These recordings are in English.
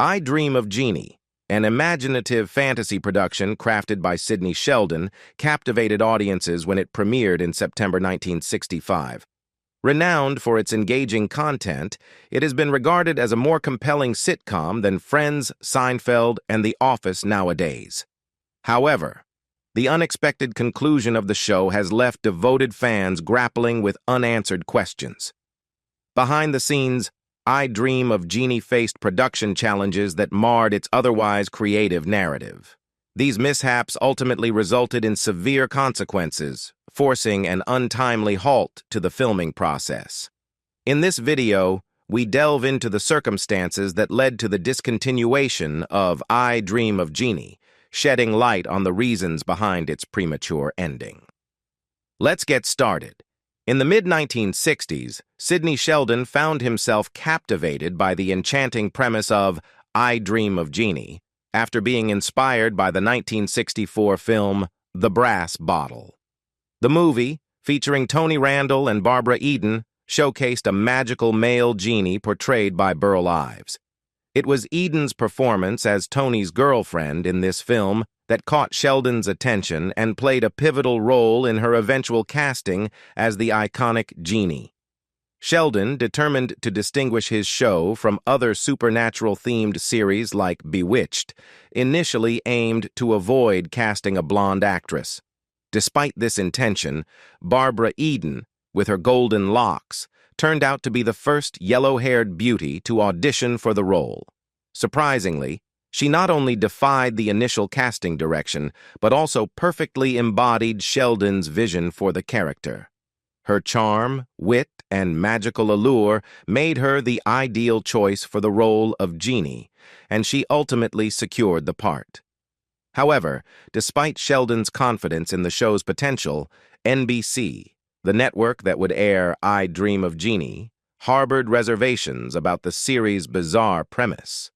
I Dream of Jeannie, an imaginative fantasy production crafted by Sidney Sheldon, captivated audiences when it premiered in September 1965. Renowned for its engaging content, it has been regarded as a more compelling sitcom than Friends, Seinfeld, and The Office nowadays. However, the unexpected conclusion of the show has left devoted fans grappling with unanswered questions. Behind the scenes, I Dream of Jeannie faced production challenges that marred its otherwise creative narrative. These mishaps ultimately resulted in severe consequences, forcing an untimely halt to the filming process. In this video, we delve into the circumstances that led to the discontinuation of I Dream of Jeannie, shedding light on the reasons behind its premature ending. Let's get started. In the mid-1960s, Sidney Sheldon found himself captivated by the enchanting premise of I Dream of Jeannie, after being inspired by the 1964 film The Brass Bottle. The movie, featuring Tony Randall and Barbara Eden, showcased a magical male genie portrayed by Burl Ives. It was Eden's performance as Tony's girlfriend in this film that caught Sheldon's attention and played a pivotal role in her eventual casting as the iconic Jeannie. Sheldon, determined to distinguish his show from other supernatural-themed series like Bewitched, initially aimed to avoid casting a blonde actress. Despite this intention, Barbara Eden, with her golden locks, turned out to be the first yellow-haired beauty to audition for the role. Surprisingly, she not only defied the initial casting direction, but also perfectly embodied Sheldon's vision for the character. Her charm, wit, and magical allure made her the ideal choice for the role of Jeannie, and she ultimately secured the part. However, despite Sheldon's confidence in the show's potential, NBC, the network that would air I Dream of Jeannie, harbored reservations about the series' bizarre premise.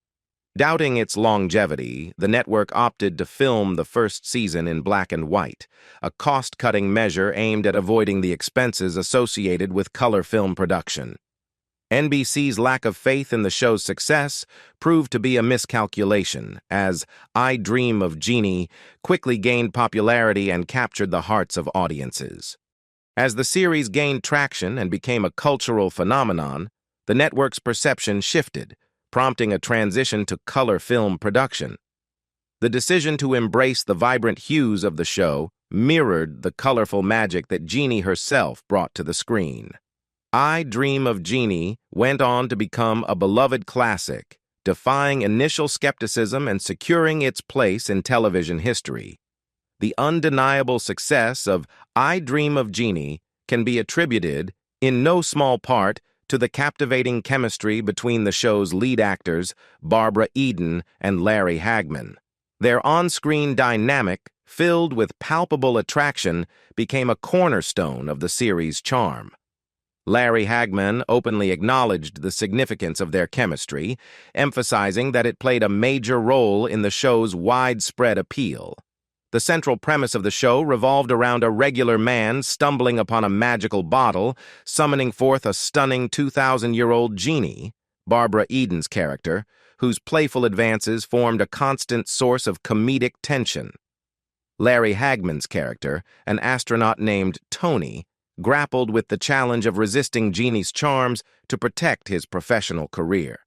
Doubting its longevity, the network opted to film the first season in black and white, a cost-cutting measure aimed at avoiding the expenses associated with color film production. NBC's lack of faith in the show's success proved to be a miscalculation, as I Dream of Jeannie quickly gained popularity and captured the hearts of audiences. As the series gained traction and became a cultural phenomenon, the network's perception shifted, prompting a transition to color film production. The decision to embrace the vibrant hues of the show mirrored the colorful magic that Jeannie herself brought to the screen. I Dream of Jeannie went on to become a beloved classic, defying initial skepticism and securing its place in television history. The undeniable success of I Dream of Jeannie can be attributed, in no small part, to the captivating chemistry between the show's lead actors, Barbara Eden and Larry Hagman. Their on-screen dynamic, filled with palpable attraction, became a cornerstone of the series' charm. Larry Hagman openly acknowledged the significance of their chemistry, emphasizing that it played a major role in the show's widespread appeal. The central premise of the show revolved around a regular man stumbling upon a magical bottle, summoning forth a stunning 2,000-year-old Jeannie, Barbara Eden's character, whose playful advances formed a constant source of comedic tension. Larry Hagman's character, an astronaut named Tony, grappled with the challenge of resisting Jeannie's charms to protect his professional career.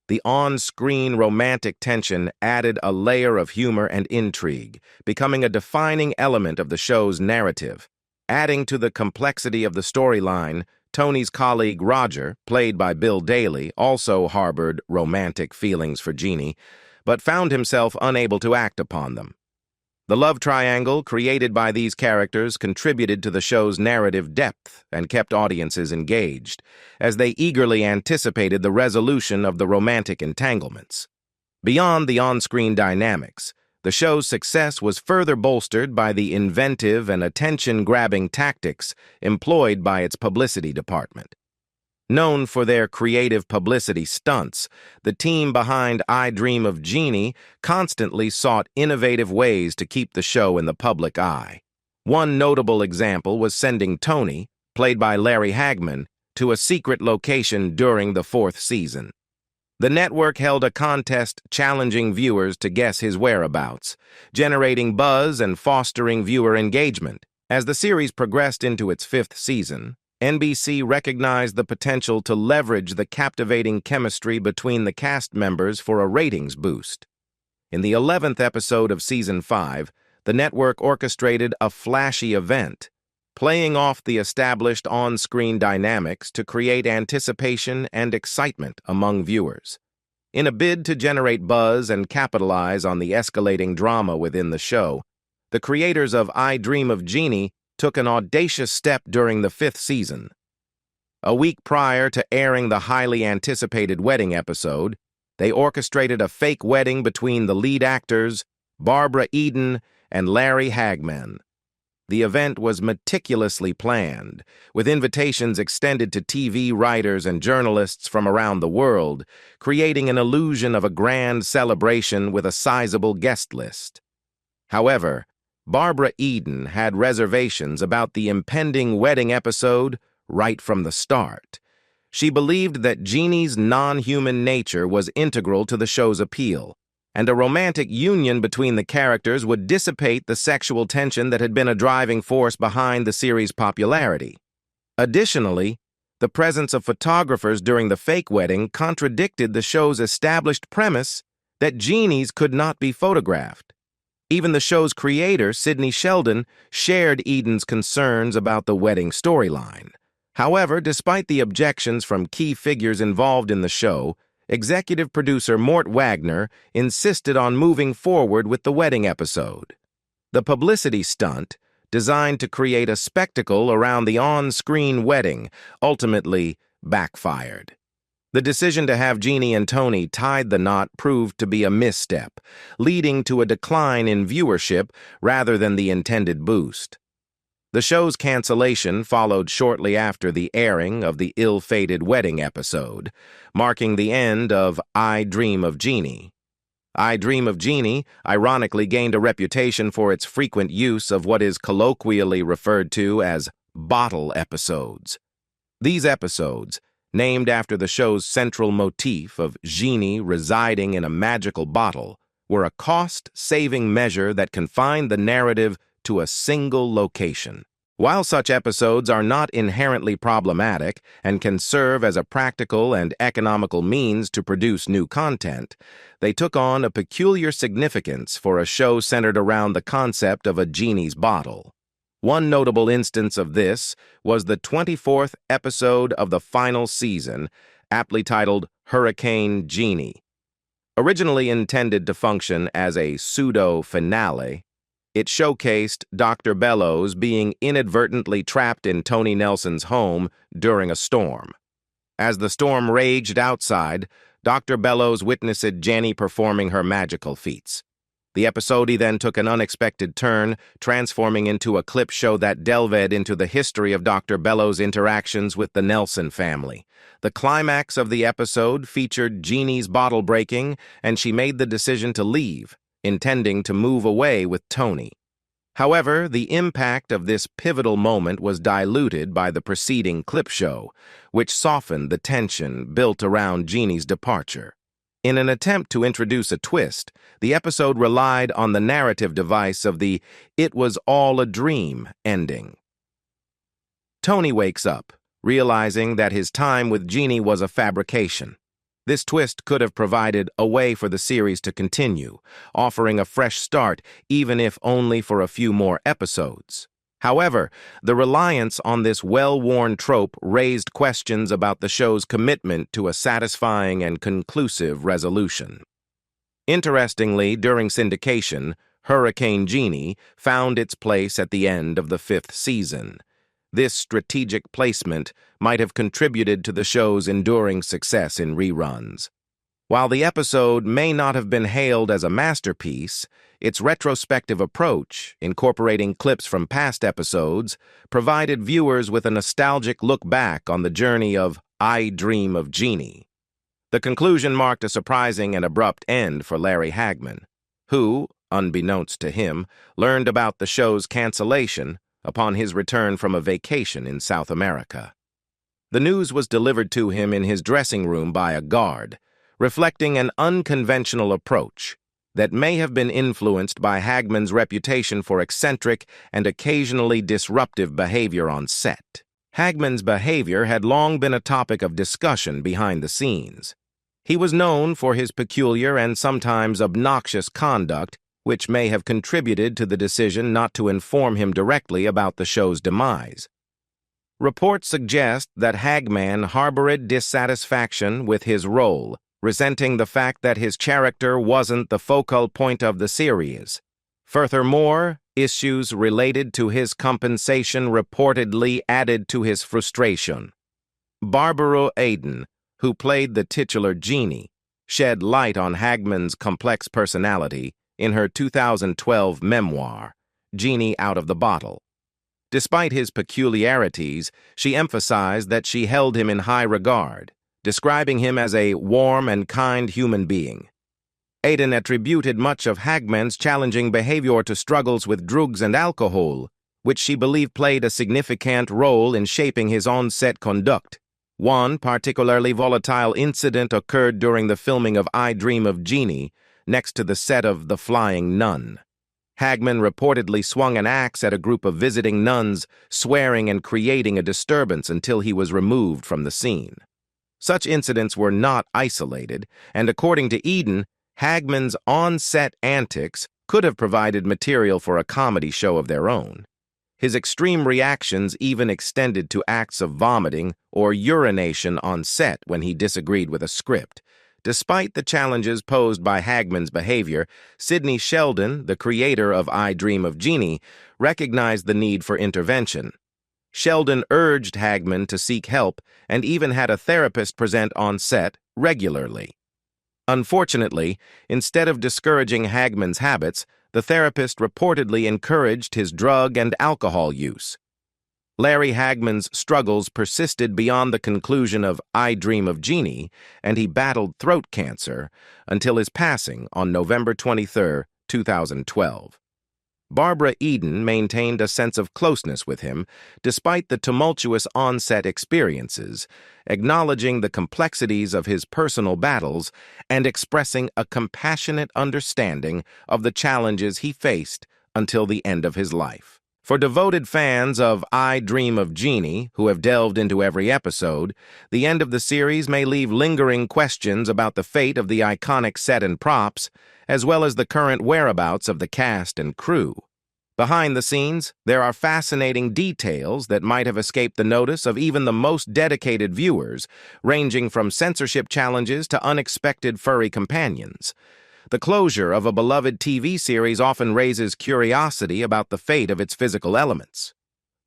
The on-screen romantic tension added a layer of humor and intrigue, becoming a defining element of the show's narrative. Adding to the complexity of the storyline, Tony's colleague Roger, played by Bill Daly, also harbored romantic feelings for Jeannie, but found himself unable to act upon them. The love triangle created by these characters contributed to the show's narrative depth and kept audiences engaged, as they eagerly anticipated the resolution of the romantic entanglements. Beyond the on-screen dynamics, the show's success was further bolstered by the inventive and attention-grabbing tactics employed by its publicity department. Known for their creative publicity stunts, the team behind I Dream of Jeannie constantly sought innovative ways to keep the show in the public eye. One notable example was sending Tony, played by Larry Hagman, to a secret location during the fourth season. The network held a contest challenging viewers to guess his whereabouts, generating buzz and fostering viewer engagement. As the series progressed into its fifth season, NBC recognized the potential to leverage the captivating chemistry between the cast members for a ratings boost. In the 11th episode of Season 5, the network orchestrated a flashy event, playing off the established on-screen dynamics to create anticipation and excitement among viewers. In a bid to generate buzz and capitalize on the escalating drama within the show, the creators of I Dream of Jeannie took an audacious step during the fifth season. A week prior to airing the highly anticipated wedding episode, they orchestrated a fake wedding between the lead actors, Barbara Eden and Larry Hagman. The event was meticulously planned, with invitations extended to TV writers and journalists from around the world, creating an illusion of a grand celebration with a sizable guest list. However, Barbara Eden had reservations about the impending wedding episode right from the start. She believed that Jeannie's non-human nature was integral to the show's appeal, and a romantic union between the characters would dissipate the sexual tension that had been a driving force behind the series' popularity. Additionally, the presence of photographers during the fake wedding contradicted the show's established premise that Jeannies could not be photographed. Even the show's creator, Sidney Sheldon, shared Eden's concerns about the wedding storyline. However, despite the objections from key figures involved in the show, executive producer Mort Wagner insisted on moving forward with the wedding episode. The publicity stunt, designed to create a spectacle around the on-screen wedding, ultimately backfired. The decision to have Jeannie and Tony tie the knot proved to be a misstep, leading to a decline in viewership rather than the intended boost. The show's cancellation followed shortly after the airing of the ill-fated wedding episode, marking the end of I Dream of Jeannie. I Dream of Jeannie ironically gained a reputation for its frequent use of what is colloquially referred to as bottle episodes. These episodes, named after the show's central motif of Jeannie residing in a magical bottle, were a cost-saving measure that confined the narrative to a single location. While such episodes are not inherently problematic and can serve as a practical and economical means to produce new content, they took on a peculiar significance for a show centered around the concept of a genie's bottle. One notable instance of this was the 24th episode of the final season, aptly titled Hurricane Jeannie. Originally intended to function as a pseudo-finale, it showcased Dr. Bellows being inadvertently trapped in Tony Nelson's home during a storm. As the storm raged outside, Dr. Bellows witnessed Jeannie performing her magical feats. The episode then took an unexpected turn, transforming into a clip show that delved into the history of Dr. Bellows' interactions with the Nelson family. The climax of the episode featured Jeannie's bottle breaking, and she made the decision to leave, intending to move away with Tony. However, the impact of this pivotal moment was diluted by the preceding clip show, which softened the tension built around Jeannie's departure. In an attempt to introduce a twist, the episode relied on the narrative device of the "it was all a dream" ending. Tony wakes up, realizing that his time with Jeannie was a fabrication. This twist could have provided a way for the series to continue, offering a fresh start, even if only for a few more episodes. However, the reliance on this well-worn trope raised questions about the show's commitment to a satisfying and conclusive resolution. Interestingly, during syndication, Hurricane Jeannie found its place at the end of the fifth season. This strategic placement might have contributed to the show's enduring success in reruns. While the episode may not have been hailed as a masterpiece, its retrospective approach, incorporating clips from past episodes, provided viewers with a nostalgic look back on the journey of I Dream of Jeannie. The conclusion marked a surprising and abrupt end for Larry Hagman, who, unbeknownst to him, learned about the show's cancellation upon his return from a vacation in South America. The news was delivered to him in his dressing room by a guard, reflecting an unconventional approach that may have been influenced by Hagman's reputation for eccentric and occasionally disruptive behavior on set. Hagman's behavior had long been a topic of discussion behind the scenes. He was known for his peculiar and sometimes obnoxious conduct, which may have contributed to the decision not to inform him directly about the show's demise. Reports suggest that Hagman harbored dissatisfaction with his role, resenting the fact that his character wasn't the focal point of the series. Furthermore, issues related to his compensation reportedly added to his frustration. Barbara Eden, who played the titular Jeannie, shed light on Hagman's complex personality in her 2012 memoir, Jeannie Out of the Bottle. Despite his peculiarities, she emphasized that she held him in high regard, describing him as a warm and kind human being. Eden attributed much of Hagman's challenging behavior to struggles with drugs and alcohol, which she believed played a significant role in shaping his on-set conduct. One particularly volatile incident occurred during the filming of I Dream of Jeannie, next to the set of The Flying Nun. Hagman reportedly swung an axe at a group of visiting nuns, swearing and creating a disturbance until he was removed from the scene. Such incidents were not isolated, and according to Eden, Hagman's on-set antics could have provided material for a comedy show of their own. His extreme reactions even extended to acts of vomiting or urination on set when he disagreed with a script. Despite the challenges posed by Hagman's behavior, Sidney Sheldon, the creator of I Dream of Jeannie, recognized the need for intervention. Sheldon urged Hagman to seek help and even had a therapist present on set regularly. Unfortunately, instead of discouraging Hagman's habits, the therapist reportedly encouraged his drug and alcohol use. Larry Hagman's struggles persisted beyond the conclusion of I Dream of Jeannie, and he battled throat cancer until his passing on November 23, 2012. Barbara Eden maintained a sense of closeness with him despite the tumultuous on-set experiences, acknowledging the complexities of his personal battles and expressing a compassionate understanding of the challenges he faced until the end of his life. For devoted fans of I Dream of Jeannie, who have delved into every episode, the end of the series may leave lingering questions about the fate of the iconic set and props, as well as the current whereabouts of the cast and crew. Behind the scenes, there are fascinating details that might have escaped the notice of even the most dedicated viewers, ranging from censorship challenges to unexpected furry companions. The closure of a beloved TV series often raises curiosity about the fate of its physical elements.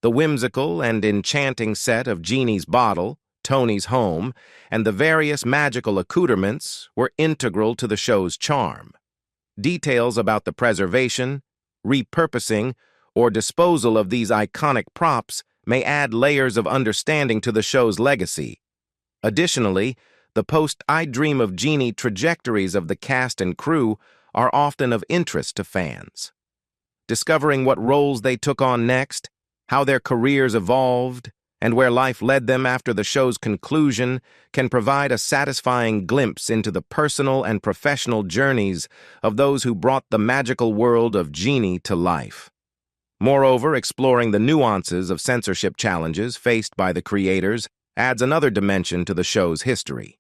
The whimsical and enchanting set of Jeannie's bottle, Tony's home, and the various magical accoutrements were integral to the show's charm. Details about the preservation, repurposing, or disposal of these iconic props may add layers of understanding to the show's legacy. Additionally, the post-I Dream of Jeannie trajectories of the cast and crew are often of interest to fans. Discovering what roles they took on next, how their careers evolved, and where life led them after the show's conclusion can provide a satisfying glimpse into the personal and professional journeys of those who brought the magical world of Jeannie to life. Moreover, exploring the nuances of censorship challenges faced by the creators adds another dimension to the show's history.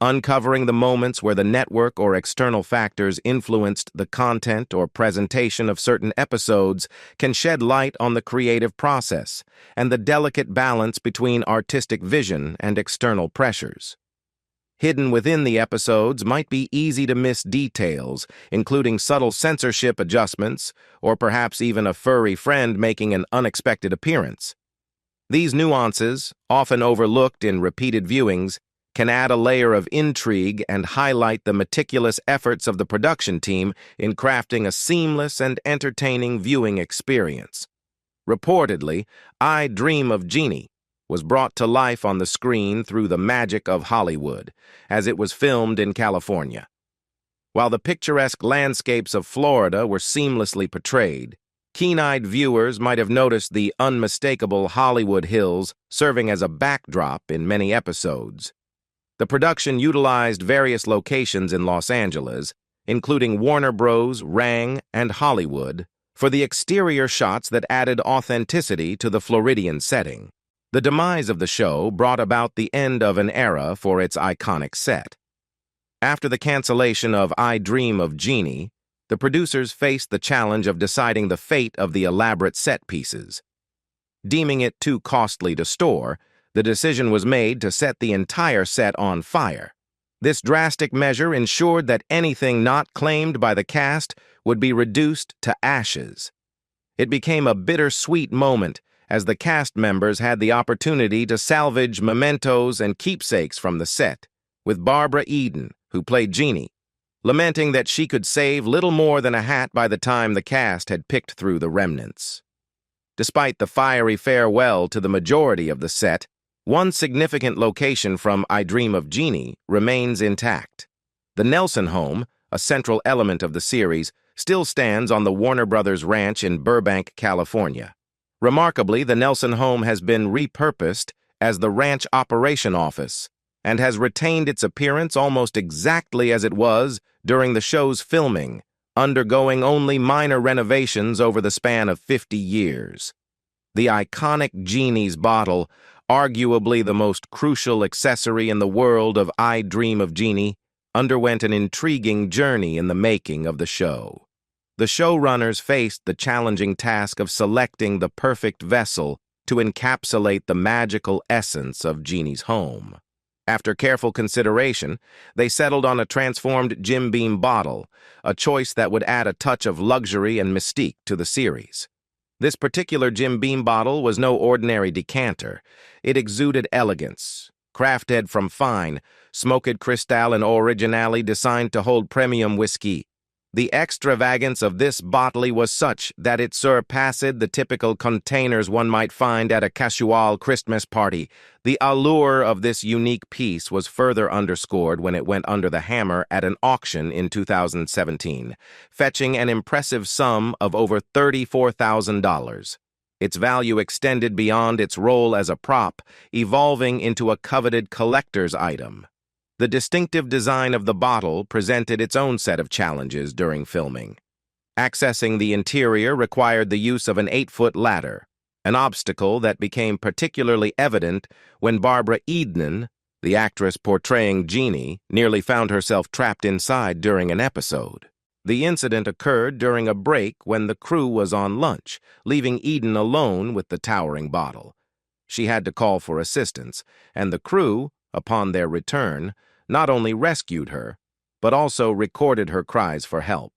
Uncovering the moments where the network or external factors influenced the content or presentation of certain episodes can shed light on the creative process and the delicate balance between artistic vision and external pressures. Hidden within the episodes might be easy to miss details, including subtle censorship adjustments or perhaps even a furry friend making an unexpected appearance. These nuances, often overlooked in repeated viewings, can add a layer of intrigue and highlight the meticulous efforts of the production team in crafting a seamless and entertaining viewing experience. Reportedly, I Dream of Jeannie was brought to life on the screen through the magic of Hollywood, as it was filmed in California. While the picturesque landscapes of Florida were seamlessly portrayed, keen-eyed viewers might have noticed the unmistakable Hollywood hills serving as a backdrop in many episodes. The production utilized various locations in Los Angeles, including Warner Bros., Rang, and Hollywood, for the exterior shots that added authenticity to the Floridian setting. The demise of the show brought about the end of an era for its iconic set. After the cancellation of I Dream of Jeannie, the producers faced the challenge of deciding the fate of the elaborate set pieces. Deeming it too costly to store, the decision was made to set the entire set on fire. This drastic measure ensured that anything not claimed by the cast would be reduced to ashes. It became a bittersweet moment as the cast members had the opportunity to salvage mementos and keepsakes from the set, with Barbara Eden, who played Jeannie, lamenting that she could save little more than a hat by the time the cast had picked through the remnants. Despite the fiery farewell to the majority of the set, one significant location from I Dream of Jeannie remains intact. The Nelson home, a central element of the series, still stands on the Warner Brothers ranch in Burbank, California. Remarkably, the Nelson home has been repurposed as the ranch operation office and has retained its appearance almost exactly as it was during the show's filming, undergoing only minor renovations over the span of 50 years. The iconic Jeannie's bottle, arguably the most crucial accessory in the world of I Dream of Jeannie, underwent an intriguing journey in the making of the show. The showrunners faced the challenging task of selecting the perfect vessel to encapsulate the magical essence of Jeannie's home. After careful consideration, they settled on a transformed Jim Beam bottle, a choice that would add a touch of luxury and mystique to the series. This particular Jim Beam bottle was no ordinary decanter. It exuded elegance, crafted from fine, smoked cristal and originally designed to hold premium whiskey. The extravagance of this bottle was such that it surpassed the typical containers one might find at a casual Christmas party. The allure of this unique piece was further underscored when it went under the hammer at an auction in 2017, fetching an impressive sum of over $34,000. Its value extended beyond its role as a prop, evolving into a coveted collector's item. The distinctive design of the bottle presented its own set of challenges during filming. Accessing the interior required the use of an 8-foot ladder, an obstacle that became particularly evident when Barbara Eden, the actress portraying Jeannie, nearly found herself trapped inside during an episode. The incident occurred during a break when the crew was on lunch, leaving Eden alone with the towering bottle. She had to call for assistance, and the crew, upon their return, not only rescued her, but also recorded her cries for help.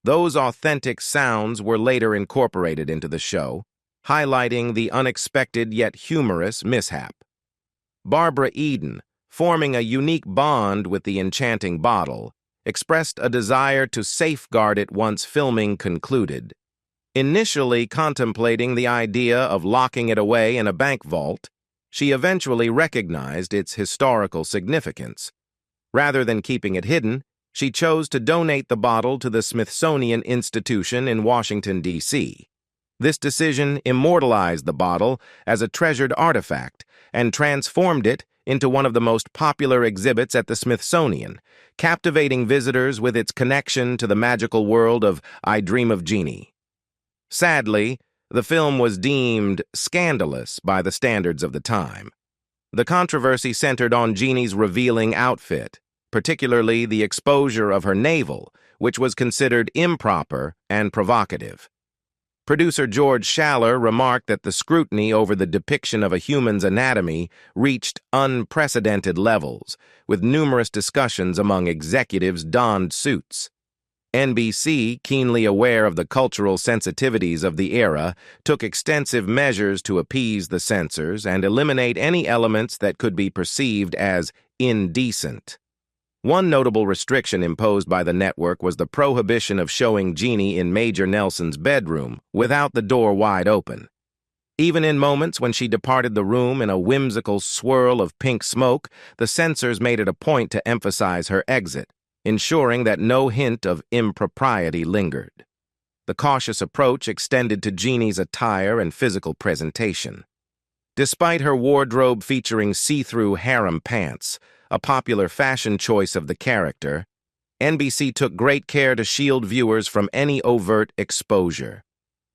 Those authentic sounds were later incorporated into the show, highlighting the unexpected yet humorous mishap. Barbara Eden, forming a unique bond with the enchanting bottle, expressed a desire to safeguard it once filming concluded. Initially contemplating the idea of locking it away in a bank vault, she eventually recognized its historical significance. Rather than keeping it hidden, she chose to donate the bottle to the Smithsonian Institution in Washington, D.C. This decision immortalized the bottle as a treasured artifact and transformed it into one of the most popular exhibits at the Smithsonian, captivating visitors with its connection to the magical world of I Dream of Jeannie. Sadly, the film was deemed scandalous by the standards of the time. The controversy centered on Jeannie's revealing outfit, particularly the exposure of her navel, which was considered improper and provocative. Producer George Schaller remarked that the scrutiny over the depiction of a human's anatomy reached unprecedented levels, with numerous discussions among executives donned suits. NBC, keenly aware of the cultural sensitivities of the era, took extensive measures to appease the censors and eliminate any elements that could be perceived as indecent. One notable restriction imposed by the network was the prohibition of showing Jeannie in Major Nelson's bedroom without the door wide open. Even in moments when she departed the room in a whimsical swirl of pink smoke, the censors made it a point to emphasize her exit, ensuring that no hint of impropriety lingered. The cautious approach extended to Jeannie's attire and physical presentation. Despite her wardrobe featuring see-through harem pants, a popular fashion choice of the character, NBC took great care to shield viewers from any overt exposure.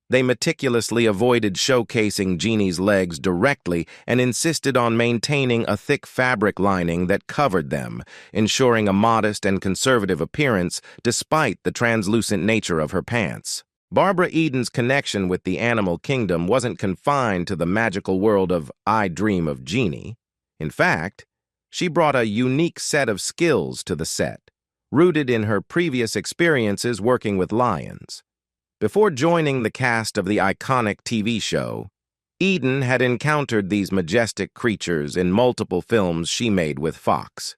They meticulously avoided showcasing Jeannie's legs directly and insisted on maintaining a thick fabric lining that covered them, ensuring a modest and conservative appearance despite the translucent nature of her pants. Barbara Eden's connection with the animal kingdom wasn't confined to the magical world of I Dream of Jeannie. In fact, she brought a unique set of skills to the set, rooted in her previous experiences working with lions. Before joining the cast of the iconic TV show, Eden had encountered these majestic creatures in multiple films she made with Fox.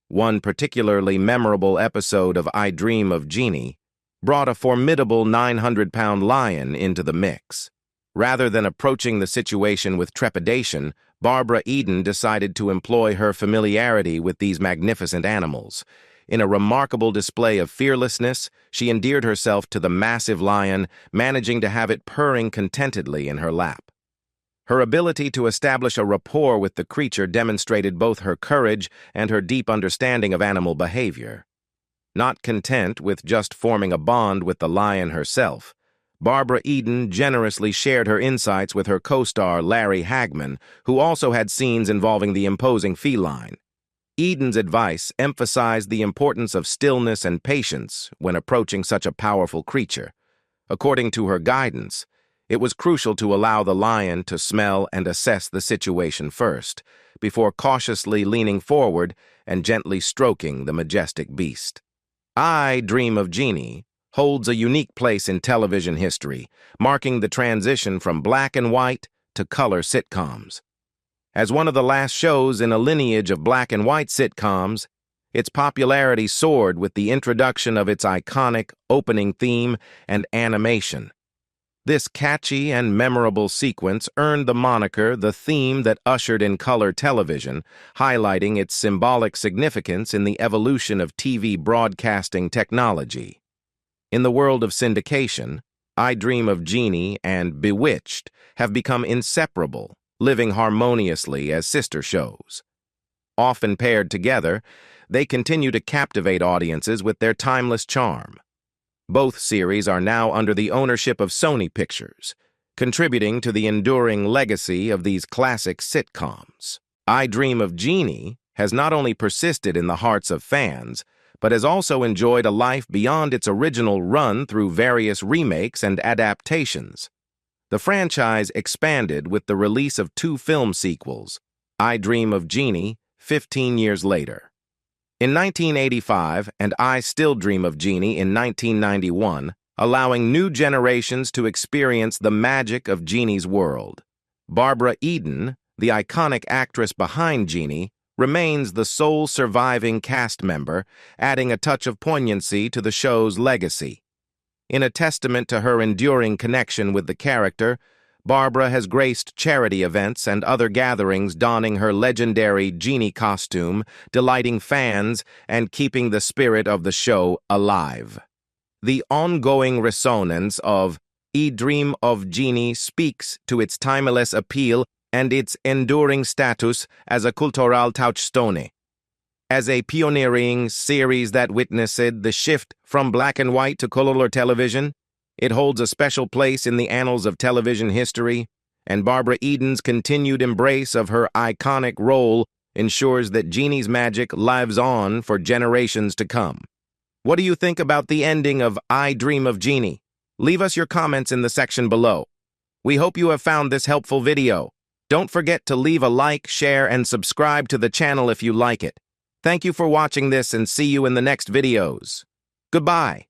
One particularly memorable episode of I Dream of Jeannie brought a formidable 900-pound lion into the mix. Rather than approaching the situation with trepidation, Barbara Eden decided to employ her familiarity with these magnificent animals. In a remarkable display of fearlessness, she endeared herself to the massive lion, managing to have it purring contentedly in her lap. Her ability to establish a rapport with the creature demonstrated both her courage and her deep understanding of animal behavior. Not content with just forming a bond with the lion herself, Barbara Eden generously shared her insights with her co-star Larry Hagman, who also had scenes involving the imposing feline. Eden's advice emphasized the importance of stillness and patience when approaching such a powerful creature. According to her guidance, it was crucial to allow the lion to smell and assess the situation first, before cautiously leaning forward and gently stroking the majestic beast. I Dream of Jeannie holds a unique place in television history, marking the transition from black and white to color sitcoms. As one of the last shows in a lineage of black and white sitcoms, its popularity soared with the introduction of its iconic opening theme and animation. This catchy and memorable sequence earned the moniker the theme that ushered in color television, highlighting its symbolic significance in the evolution of TV broadcasting technology. In the world of syndication, I Dream of Jeannie and Bewitched have become inseparable, living harmoniously as sister shows. Often paired together, they continue to captivate audiences with their timeless charm. Both series are now under the ownership of Sony Pictures, contributing to the enduring legacy of these classic sitcoms. I Dream of Jeannie has not only persisted in the hearts of fans, but has also enjoyed a life beyond its original run through various remakes and adaptations. The franchise expanded with the release of 2 film sequels, I Dream of Jeannie, 15 years later. In 1985 and I Still Dream of Jeannie in 1991, allowing new generations to experience the magic of Jeannie's world. Barbara Eden, the iconic actress behind Jeannie, remains the sole surviving cast member, adding a touch of poignancy to the show's legacy. In a testament to her enduring connection with the character, Barbara has graced charity events and other gatherings donning her legendary Jeannie costume, delighting fans and keeping the spirit of the show alive. The ongoing resonance of I Dream of Jeannie speaks to its timeless appeal and its enduring status as a cultural touchstone. As a pioneering series that witnessed the shift from black and white to color television, it holds a special place in the annals of television history, and Barbara Eden's continued embrace of her iconic role ensures that Jeannie's magic lives on for generations to come. What do you think about the ending of I Dream of Jeannie? Leave us your comments in the section below. We hope you have found this helpful video. Don't forget to leave a like, share, and subscribe to the channel if you like it. Thank you for watching this and see you in the next videos. Goodbye.